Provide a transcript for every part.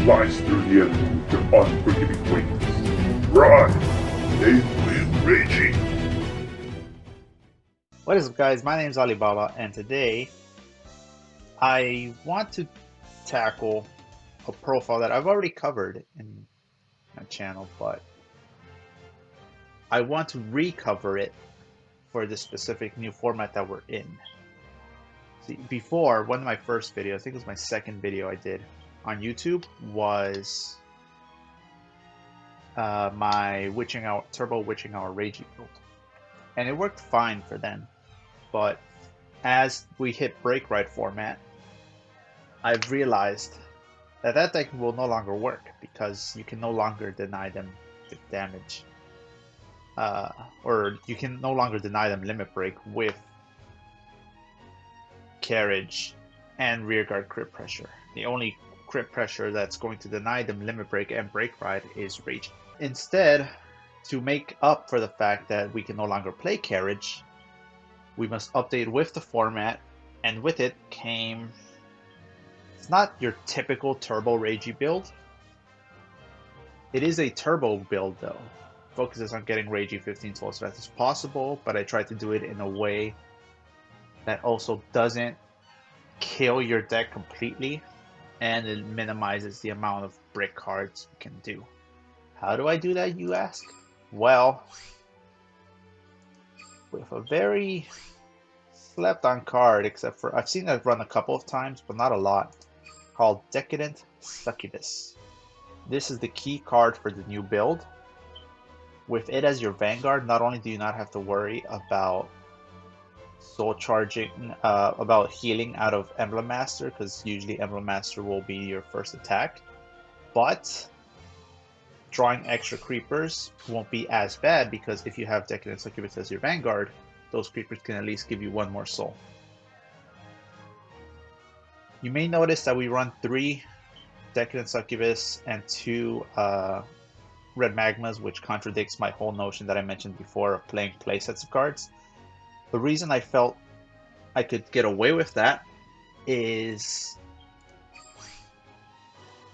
slice through the enemy with their unforgiving wings. Run! Blade Wing Reijy! What is up, guys? My name is Alibaba, and today I want to tackle a profile that I've already covered in my channel, but I want to recover it for this specific new format that we're in. See, before, one of my first videos, I think it was my second video I did on YouTube, was my Turbo Witching Hour Reijy build. And it worked fine for then, but as we hit Break Ride format, I've realized that that deck will no longer work because you can no longer deny them the damage. Or you can no longer deny them Limit Break with Carriage and Rearguard crit pressure. The only crit pressure that's going to deny them Limit Break and Break Ride is Reijy. Instead, to make up for the fact that we can no longer play Carriage, we must update with the format, and with it came... It's not your typical Turbo Reijy build. It is a Turbo build though. Focuses on getting Reijy 15 souls as fast as possible, but I tried to do it in a way that also doesn't kill your deck completely, and it minimizes the amount of brick cards you can do. How do I do that, you ask? Well, with a very slept on card, except for I've seen it run a couple of times, but not a lot, called Decadent Succubus. This is the key card for the new build. With it as your Vanguard, not only do you not have to worry about soul charging, about healing out of Emblem Master, because usually Emblem Master will be your first attack, but drawing extra creepers won't be as bad, because if you have Decadent Succubus as your Vanguard, those creepers can at least give you one more soul. You may notice that we run 3 Decadent Succubus and 2 Red Magmas, which contradicts my whole notion that I mentioned before of playing playsets of cards. The reason I felt I could get away with that is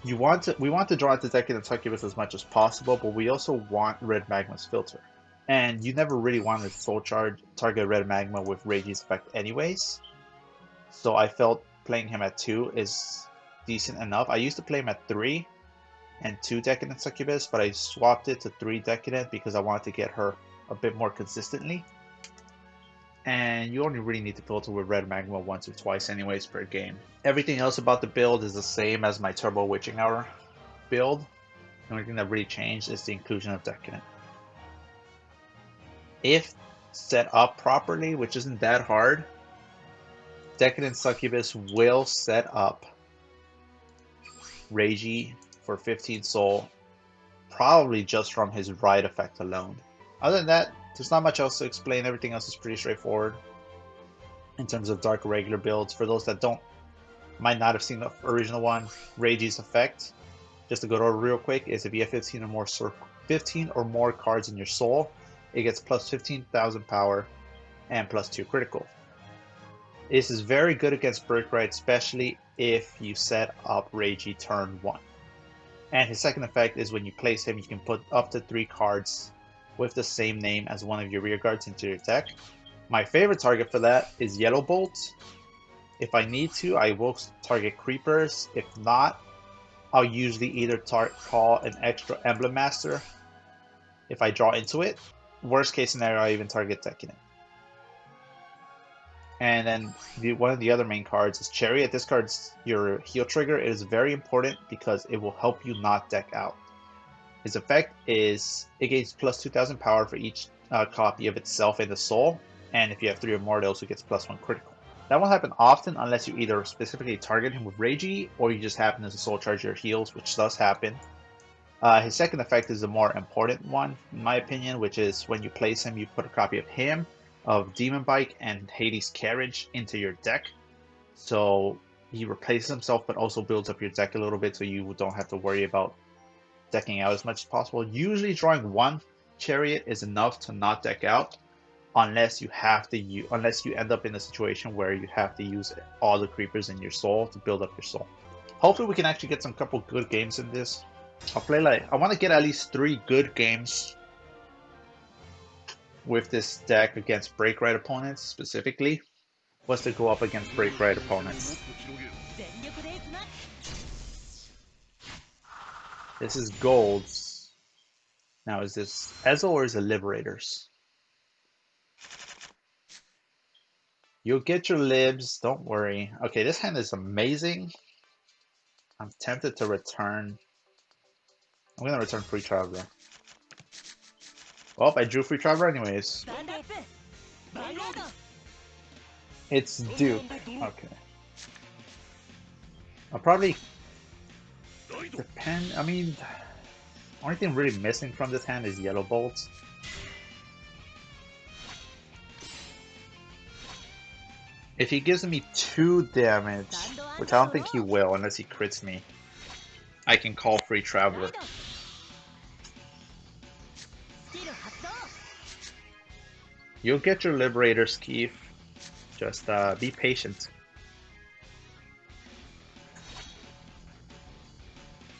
we want to draw into Decadent Succubus as much as possible, but we also want Red Magma's filter. And you never really want to soul charge target Red Magma with Reijy's effect anyways. So I felt playing him at 2 is decent enough. I used to play him at 3 and 2 Decadent Succubus, but I swapped it to 3 Decadent because I wanted to get her a bit more consistently. And you only really need to filter with Red Magma once or twice anyways per game. Everything else about the build is the same as my Turbo Witching Hour build. The only thing that really changed is the inclusion of Decadent. If set up properly, which isn't that hard, Decadent Succubus will set up Reijy for 15 soul, probably just from his ride effect alone. Other than that, there's not much else to explain. Everything else is pretty straightforward in terms of dark regular builds. For those that might not have seen the original one, Reijy's effect, just to go over real quick, is if you have 15 or more cards in your soul, it gets plus 15,000 power and plus 2 critical. This is very good against Break Ride, especially if you set up Reijy turn 1. And his second effect is when you place him, you can put up to 3 cards with the same name as one of your rear guards into your deck. My favorite target for that is Yellow Bolt. If I need to, I will target creepers. If not, I'll usually either call an extra Emblem Master if I draw into it. Worst case scenario, I even target Decadent. And then one of the other main cards is Chariot. This card's your heal trigger. It is very important because it will help you not deck out. His effect is it gains plus 2,000 power for each copy of itself in the soul, and if you have 3 or more, it also gets plus 1 critical. That won't happen often unless you either specifically target him with Reijy or you just happen to soul charge your heals, which does happen. His second effect is the more important one, in my opinion, which is when you place him, you put a copy of him, of Demon Bike, and Hades' Carriage into your deck. So he replaces himself but also builds up your deck a little bit so you don't have to worry about decking out as much as possible. Usually drawing 1 Chariot is enough to not deck out, unless you end up in a situation where you have to use all the creepers in your soul to build up your soul. Hopefully we can actually get some couple good games in this. I'll play like, I want to get at least 3 good games with this deck against break right opponents specifically. Was to go up against break right opponents. This is Golds. Now is this Ezo or is it Liberators? You'll get your libs, don't worry. Okay, this hand is amazing. I'm tempted to return. I'm gonna return Free Traveler. Well, I drew Free Traveler anyways. It's Duke. Okay. I'll probably depend. I mean, only thing really missing from this hand is Yellow Bolts. If he gives me 2 damage, which I don't think he will unless he crits me, I can call Free Traveler. You'll get your Liberators, Keith. Just be patient.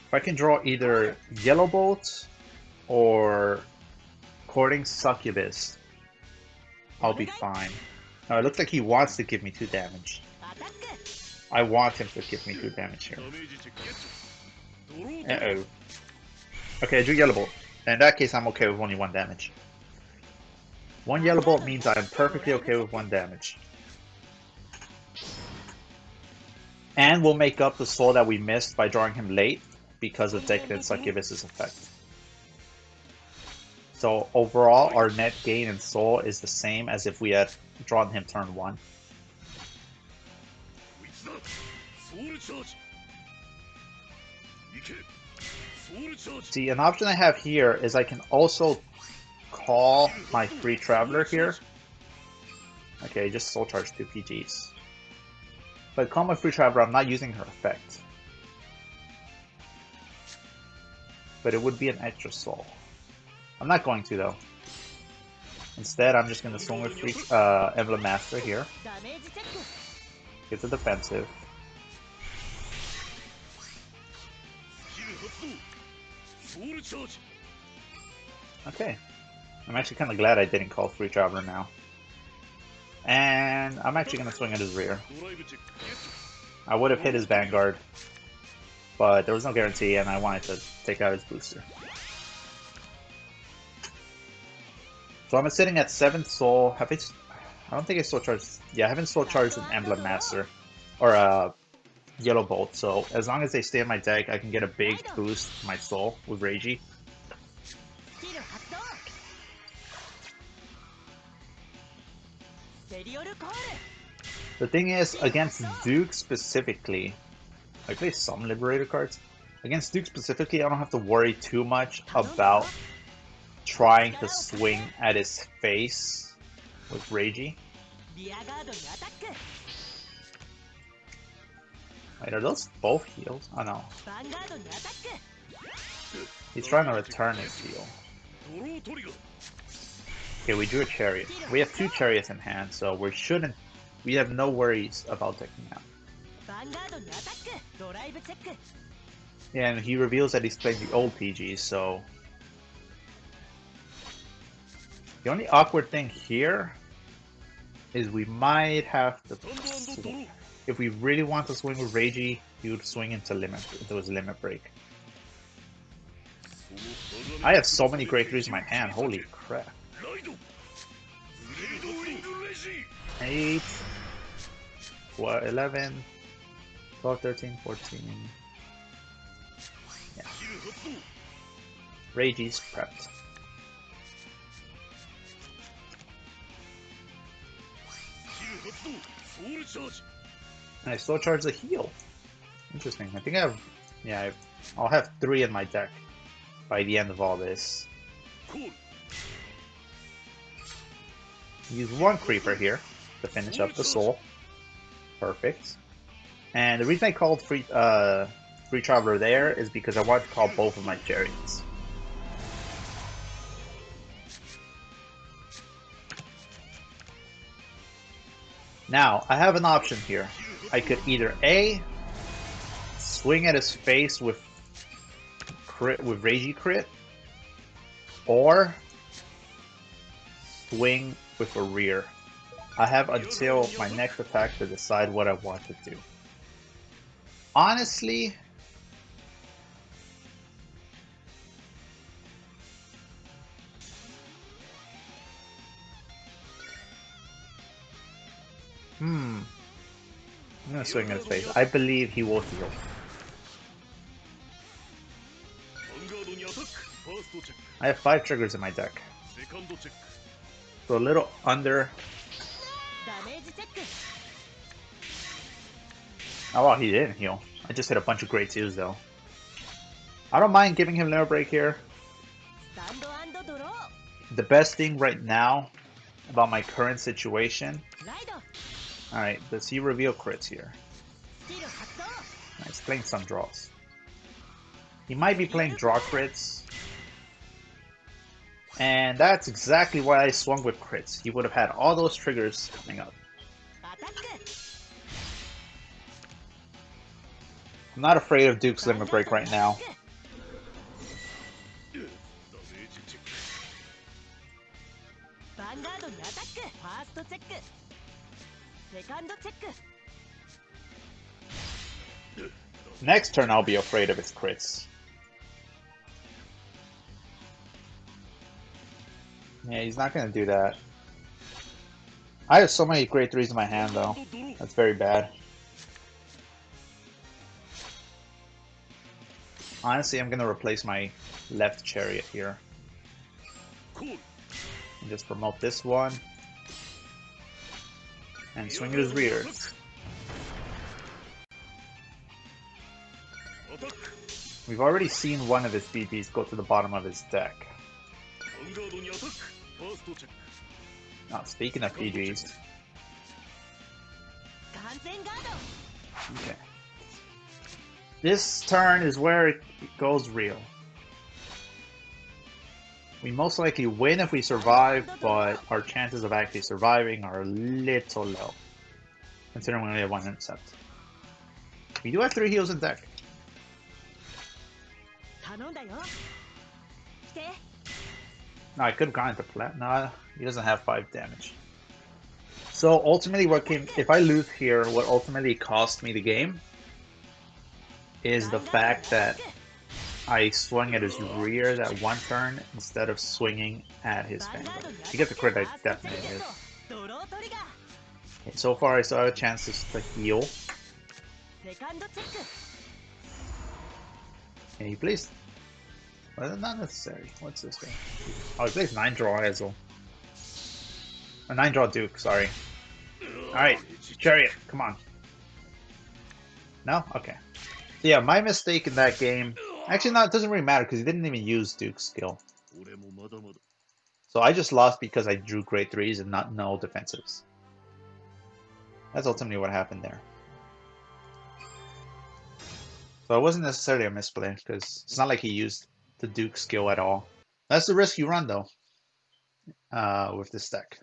If I can draw either Yellow Bolt or Courting Succubus, I'll be fine. Now it looks like he wants to give me 2 damage. I want him to give me 2 damage here. Uh-oh. Okay, I drew Yellow Bolt. In that case, I'm okay with only 1 damage. 1 Yellow Bolt means I'm perfectly okay with 1 damage. And we'll make up the soul that we missed by drawing him late because of Decadent Succubus's effect. So overall, our net gain in soul is the same as if we had drawn him turn 1. See, an option I have here is I can also call my Free Traveler here. Okay, just soul charge 2 PGs. If I call my Free Traveler, I'm not using her effect. But it would be an extra soul. I'm not going to though. Instead, I'm just going to swing with Emblem Master here. Get the defensive. Okay. I'm actually kind of glad I didn't call Free Traveler now. And I'm actually going to swing at his rear. I would have hit his Vanguard, but there was no guarantee and I wanted to take out his booster. So I'm sitting at 7th soul. I don't think I soul charged. Yeah, I haven't soul charged an Emblem Master or a Yellow Bolt. So as long as they stay in my deck, I can get a big boost to my soul with Reijy. The thing is, against Duke specifically, I play some Liberator cards. Against Duke specifically, I don't have to worry too much about trying to swing at his face with Reijy. Wait, are those both heals? Oh no. He's trying to return his heal. Okay, we drew a Chariot. We have 2 Chariots in hand, so we have no worries about taking out. Yeah, and he reveals that he's playing the old PG, so the only awkward thing here is we might have to swing. If we really want to swing with Reijy, he would swing into his limit break. I have so many great 3s in my hand, holy crap. 8, 11, 12, 13, 14. Yeah. Reijy's prepped. And I still charge the heal. Interesting. I think I have, yeah, I'll have 3 in my deck by the end of all this. Use 1 creeper here to finish up the soul. Perfect. And the reason I called Free Traveler there is because I wanted to call both of my Chariots. Now, I have an option here. I could either A, swing at his face with Reijy crit, or swing with a rear. I have until my next attack to decide what I want to do. Honestly, I'm gonna swing at his face. I believe he will heal. I have 5 triggers in my deck. So a little under. Oh wow, he didn't heal. I just hit a bunch of great twos though. I don't mind giving him limit break here. The best thing right now about my current situation. Alright, does he reveal crits here? Nice, playing some draws. He might be playing draw crits. And that's exactly why I swung with crits. He would have had all those triggers coming up. I'm not afraid of Duke's limit break right now. Next turn I'll be afraid of his crits. Yeah, he's not gonna do that. I have so many grade 3s in my hand though. That's very bad. Honestly, I'm gonna replace my left chariot here. And just promote this one. And swing at his rears. We've already seen one of his BBs go to the bottom of his deck. Now, speaking of PGs. Okay. This turn is where it goes real. We most likely win if we survive, but our chances of actually surviving are a little low. Considering we only have 1 intercept. We do have 3 heals in deck. No, I could have gone into plat. No, he doesn't have 5 damage. So ultimately, if I lose here, what ultimately cost me the game is the fact that I swung at his rear that 1 turn instead of swinging at his Vanguard. To get the crit, I definitely did. Okay, so far, I still have a chance to heal. Can you please? Well, not necessary. What's this thing? Oh, he plays 9 draw Hazel. A 9 draw Duke, sorry. Alright, Chariot, come on. No? Okay. So yeah, my mistake in that game. Actually, no, it doesn't really matter because he didn't even use Duke's skill. So I just lost because I drew grade 3s and not no defensives. That's ultimately what happened there. So it wasn't necessarily a misplay because it's not like he used the Duke skill at all. That's the risk you run though with this deck.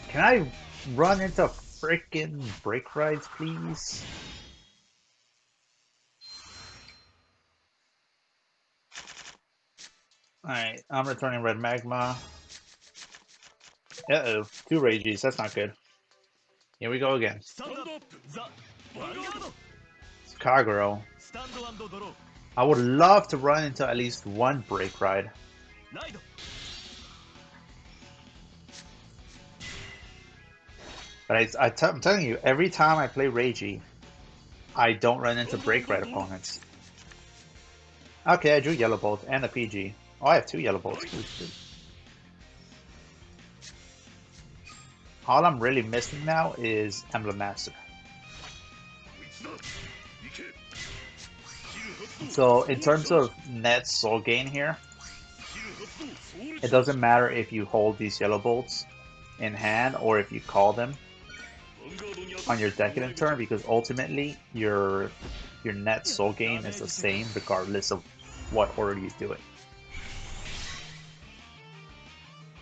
Can I run into freaking break rides, please? Alright, I'm returning red magma. Uh-oh, 2 Reijys, that's not good. Here we go again. It's Kagero. I would love to run into at least 1 break ride. But I'm telling you, every time I play Reijy, I don't run into break ride opponents. Okay, I drew Yellow Bolt and a PG. Oh, I have 2 Yellow Bolts. All I'm really missing now is Emblem Master. So, in terms of net soul gain here, it doesn't matter if you hold these Yellow Bolts in hand or if you call them on your decadent turn, because ultimately your net soul gain is the same regardless of what order you do it.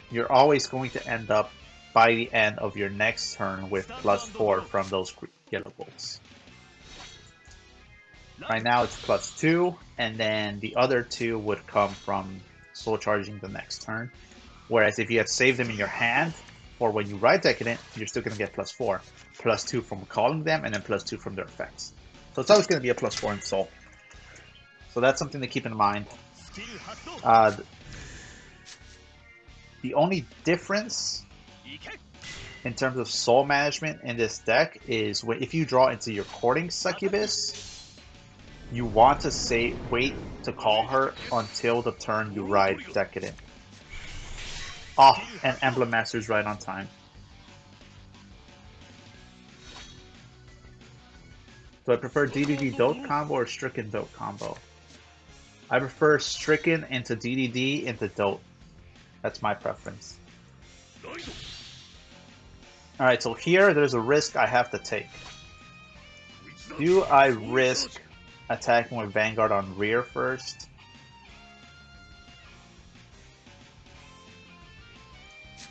You're always going to end up by the end of your next turn with +4 from those yellow bolts. Right now it's +2, and then the other 2 would come from soul charging the next turn. Whereas if you had saved them in your hand, or when you right deck it, you're still going to get +4. +2 from calling them, and then +2 from their effects. So it's always going to be a +4 in soul. So that's something to keep in mind. The only difference in terms of soul management in this deck is if you draw into your courting succubus, you want to wait to call her until the turn you ride Decadent. Oh, and Emblem Master's right on time. Do I prefer DDD Dote combo or Stricken Dote combo? I prefer Stricken into DDD into Dote. That's my preference. Alright, so here there's a risk I have to take. Do I risk attacking with Vanguard on rear first?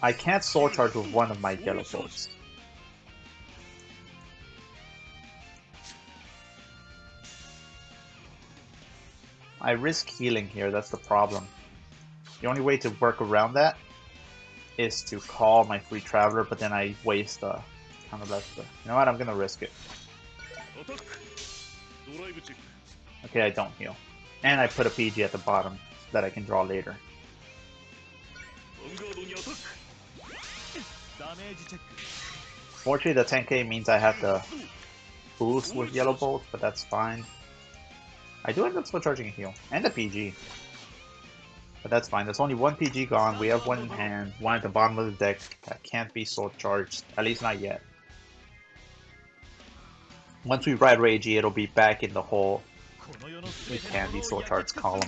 I can't soul charge with one of my yellow bolts. I risk healing here, that's the problem. The only way to work around that is to call my free traveler, but then I waste the counterblast. You know what, I'm gonna risk it. Okay, I don't heal. And I put a PG at the bottom that I can draw later. Fortunately, the 10k means I have to boost with yellow bolts, but that's fine. I do end up still charging a heal and a PG, but that's fine. There's only one PG gone. We have one in hand, one at the bottom of the deck that can't be soul charged, at least not yet. Once we ride Reijy, it'll be back in the whole it can be soul charged column.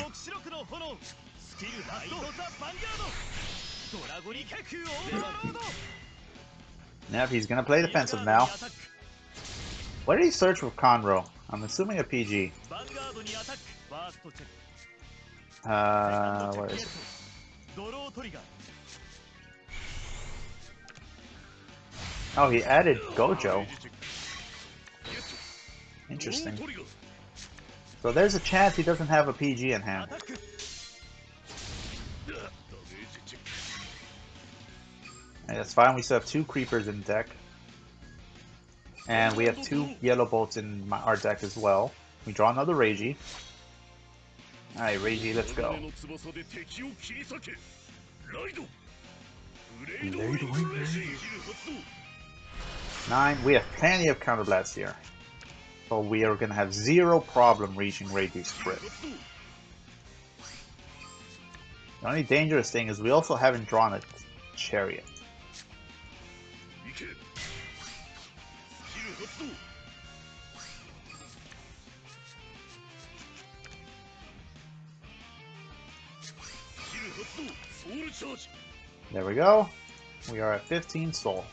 Yep, he's gonna play defensive now. What did he search with Conroe? I'm assuming a PG. Where is it? Oh, he added Gojo. Interesting. So there's a chance he doesn't have a PG in hand. And that's fine, we still have 2 creepers in deck. And we have 2 yellow bolts in our deck as well. We draw another Reijy. Alright, Reijy, let's go. Blade Wing Reijy. 9. We have plenty of counterblasts here. So we are going to have 0 problem reaching Reijy's crit. The only dangerous thing is we also haven't drawn a chariot. There we go. We are at 15 soul.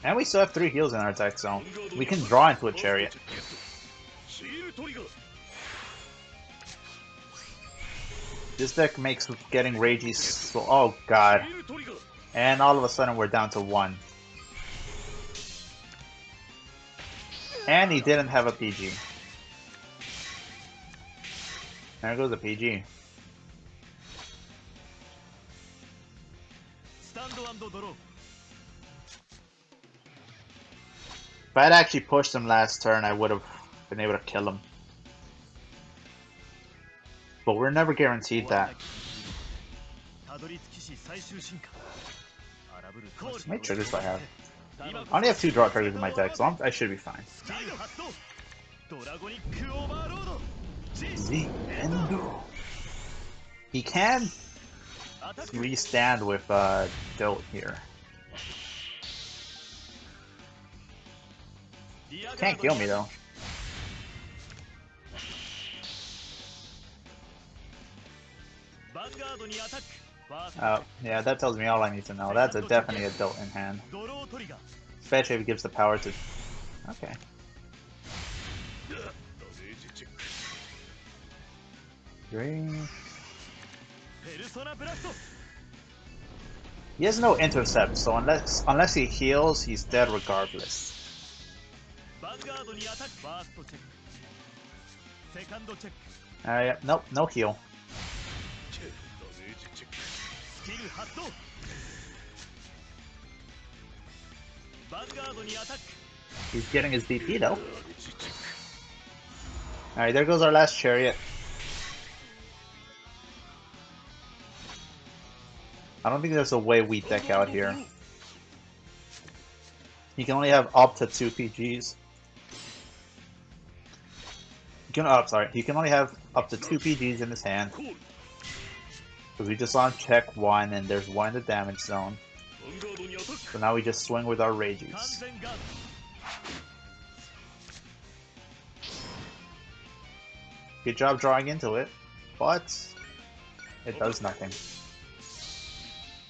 And we still have 3 heals in our deck, so we can draw into a chariot. This deck makes getting Reijy so... Oh god. And all of a sudden we're down to 1. And he didn't have a PG. There goes the PG. If I'd actually pushed him last turn, I would have been able to kill him. But we're never guaranteed that. How many triggers do I have? I only have 2 draw triggers in my deck, so I should be fine. He can restand with Dote here. Can't kill me though. Oh, yeah, that tells me all I need to know. That's definitely a Dote in hand. Especially if it gives the power to Okay. Green. He has no intercept, so unless he heals, he's dead regardless. Nope, no heal. He's getting his DP though. Alright, there goes our last chariot. I don't think there's a way we deck out here. You can only have up to 2 PGs. He can only have up to 2 PGs in his hand. Because we just saw him check 1 and there's 1 in the damage zone. So now we just swing with our Reijys. Good job drawing into it, but it does nothing.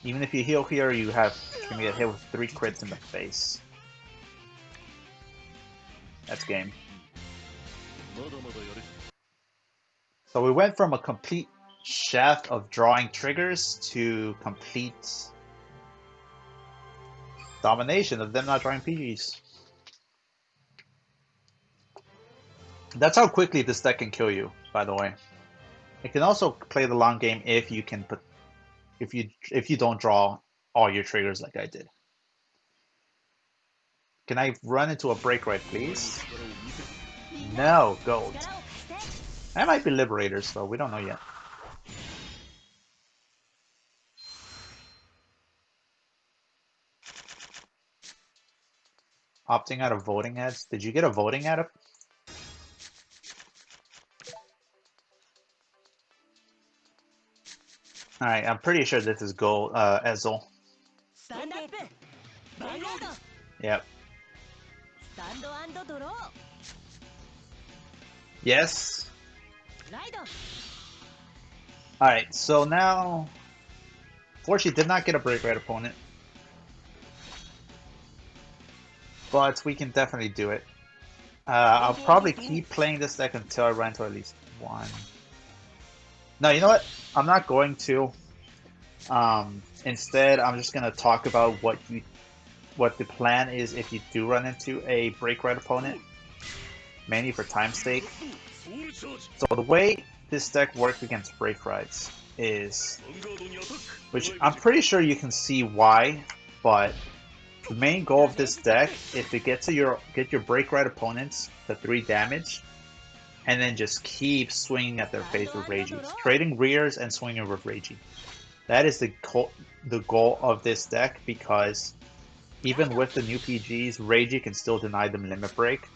Even if you heal here, you can get hit with 3 crits in the face. That's game. So we went from a complete shaft of drawing triggers to complete domination of them not drawing PGs. That's how quickly this deck can kill you, by the way. It can also play the long game if you can put if you don't draw all your triggers like I did. Can I run into a break right, please? No, gold. That might be Liberators, though. We don't know yet. Opting out of voting ads. Did you get a voting ad up? Alright, I'm pretty sure this is gold, Ezel. Yep. Yes. Alright, so now... Fortunately, did not get a break right opponent. But we can definitely do it. I'll probably keep playing this deck until I run to at least 1. No, you know what? I'm not going to. Instead, I'm just gonna talk about what the plan is if you do run into a break right opponent, mainly for time's sake. So the way this deck works against break rights is, which I'm pretty sure you can see why, but the main goal of this deck is to get your break right opponents to 3 damage, and then just keep swinging at their face with Reijy, trading rears and swinging with Reijy. That is the goal of this deck, because even with the new PGs, Reijy can still deny them limit break,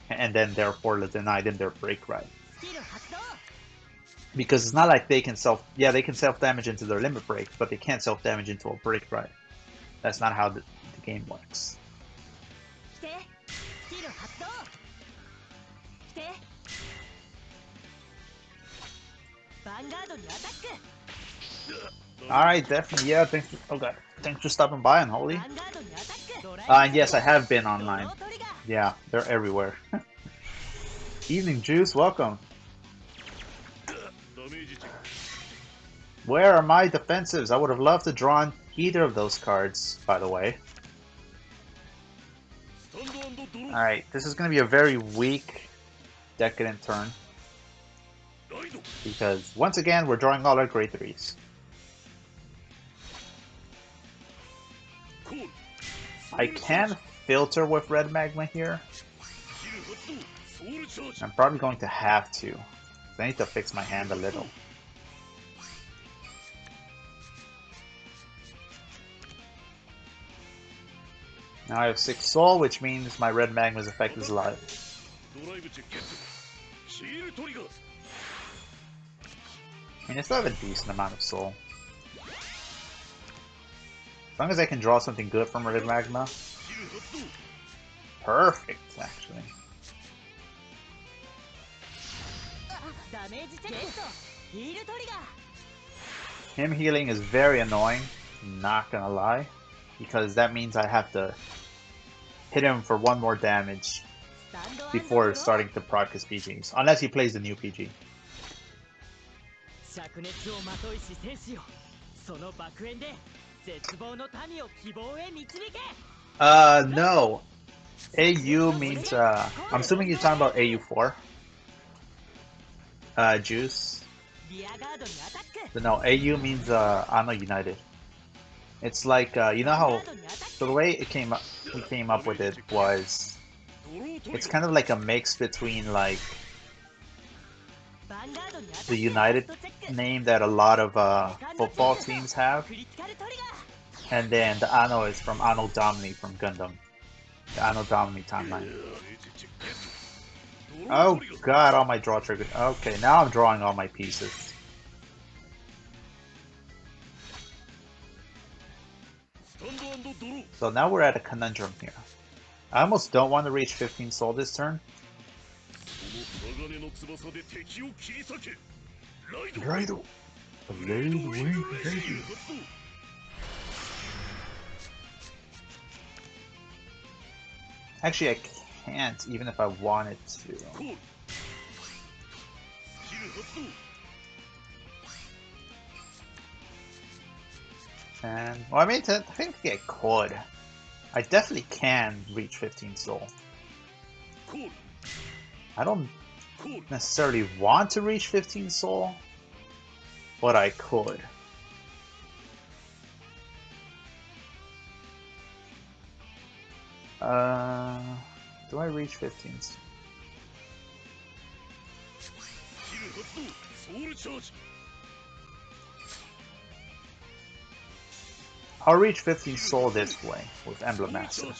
and then therefore deny them their break right. Because it's not like they can self damage into their limit break, but they can't self damage into a break right. That's not how the game works. Alright, definitely, yeah, thanks for stopping by, Unholy. Yes, I have been online. Yeah, they're everywhere. Evening Juice, welcome. Where are my defensives? I would have loved to draw on either of those cards, by the way. Alright, this is going to be a very weak Decadent turn. Because, once again, we're drawing all our grade 3s. I can filter with Red Magma here. I'm probably going to have to. I need to fix my hand a little. Now I have 6 soul, which means my Red Magma's effect is alive. I mean, I still have a decent amount of soul. As long as I can draw something good from Red Magma. Perfect, actually. Him healing is very annoying, not gonna lie. Because that means I have to hit him for one more damage before starting to proc his PGs, unless he plays the new PG. No. AU means, I'm assuming you're talking about AU4. Juice. But no, AU means, Ano United. It's like, you know how, so the way it came up, we came up with it was, it's kind of like a mix between like, the United name that a lot of football teams have, and then the Ano is from Anno Domini from Gundam. The Anno Domini timeline. Oh god, all my draw triggers. Okay, now I'm drawing all my pieces. So now we're at a conundrum here. I almost don't want to reach 15 soul this turn. Blade Wing Reijy. Actually, I can't, even if I wanted to. And, well, I mean, I think I could. I definitely can reach 15 soul. I don't necessarily want to reach 15 soul, but I could. Do I reach 15 soul? I'll reach 15 soul this way with Emblem Master.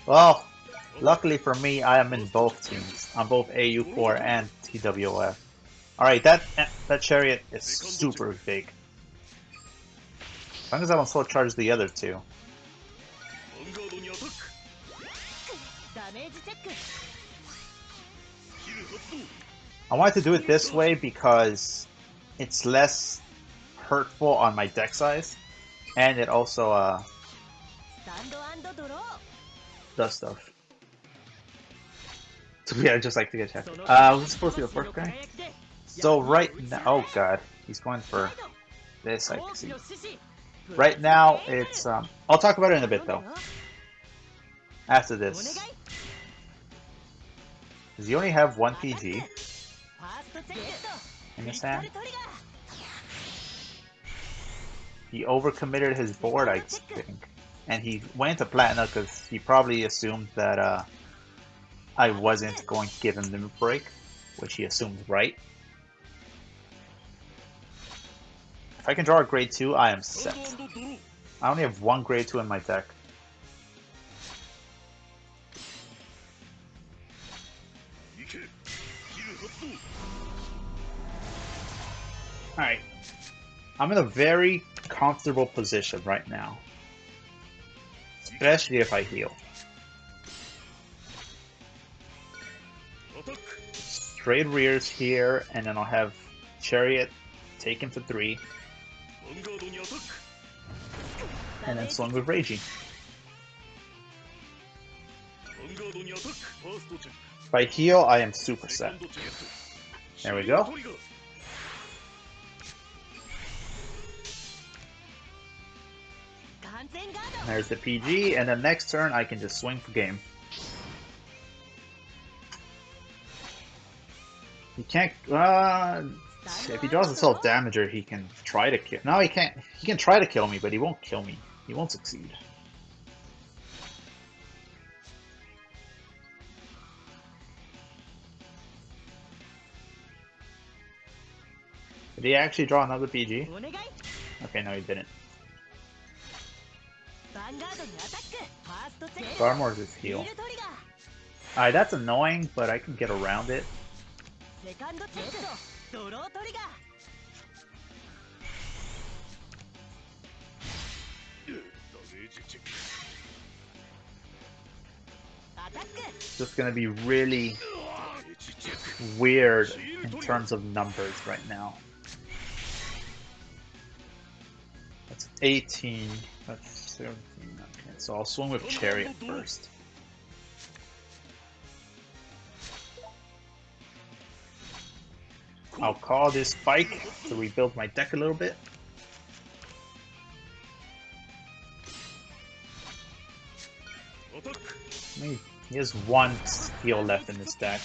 Well, luckily for me, I am in both teams. I'm both AU4 and TWF. Alright, that chariot is super big. As long as I don't slow charge the other two. I wanted to do it this way because it's less hurtful on my deck size, and it also does stuff. So yeah, I just like to get checked. Who's supposed to be the first guy? So right now, oh god, he's going for this, I can see. Right now, it's, I'll talk about it in a bit though. After this. Does he only have one PG in his hand? He overcommitted his board, I think. And he went to Platinum because he probably assumed that I wasn't going to give him the break, which he assumed right. If I can draw a grade 2, I am set. I only have one grade 2 in my deck. Alright. I'm in a very comfortable position right now. Especially if I heal. Straight rears here, and then I'll have Chariot take him to 3. And then swing with Reijy. If I heal, I am super set. There we go. There's the PG, and then next turn I can just swing for game. He can't, if he draws a self-damager, he can try to kill. No, he can't. He can try to kill me, but he won't kill me. He won't succeed. Did he actually draw another PG? Okay, no, he didn't. Armor's his heal. Alright, that's annoying, but I can get around it. Just gonna be really weird in terms of numbers right now. That's 18. That's 17. Okay, so I'll swing with Chariot first. I'll call this Spike to rebuild my deck a little bit. He has one steel left in this deck.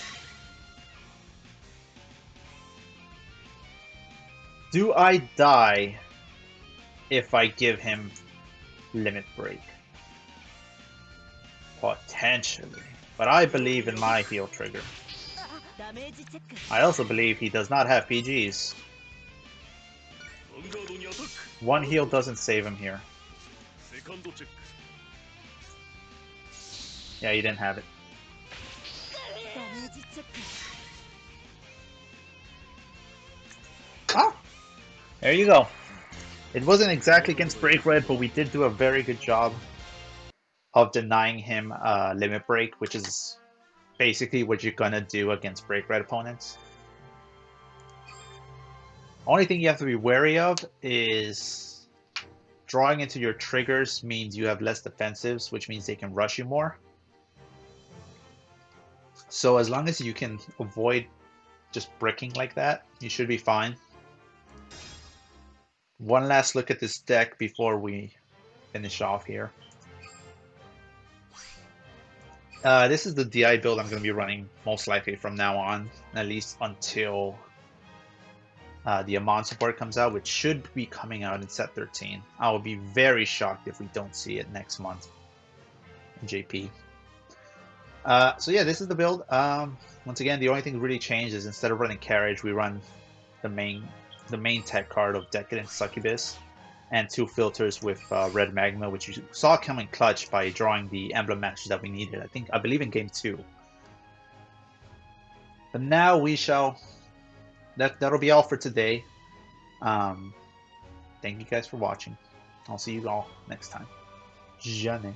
Do I die if I give him Limit Break? Potentially. But I believe in my heal trigger. I also believe he does not have PGs. One heal doesn't save him here. Yeah, he didn't have it. Ah! There you go. It wasn't exactly against Break Red, but we did do a very good job of denying him Limit Break, which is basically what you're gonna do against Break Red opponents. Only thing you have to be wary of is drawing into your triggers means you have less defensives, which means they can rush you more. So as long as you can avoid just bricking like that, you should be fine. One last look at this deck before we finish off here. This is the DI build I'm going to be running most likely from now on, at least until the Amon support comes out, which should be coming out in set 13. I will be very shocked if we don't see it next month in JP. So yeah, this is the build. Once again, the only thing that really changed is instead of running Carriage, we run the main tech card of Decadent Succubus and 2 filters with Red Magma, which you saw coming clutch by drawing the emblem matches that we needed. I believe in game 2. But now we shall. That'll be all for today. Thank you guys for watching. I'll see you all next time. Jamais.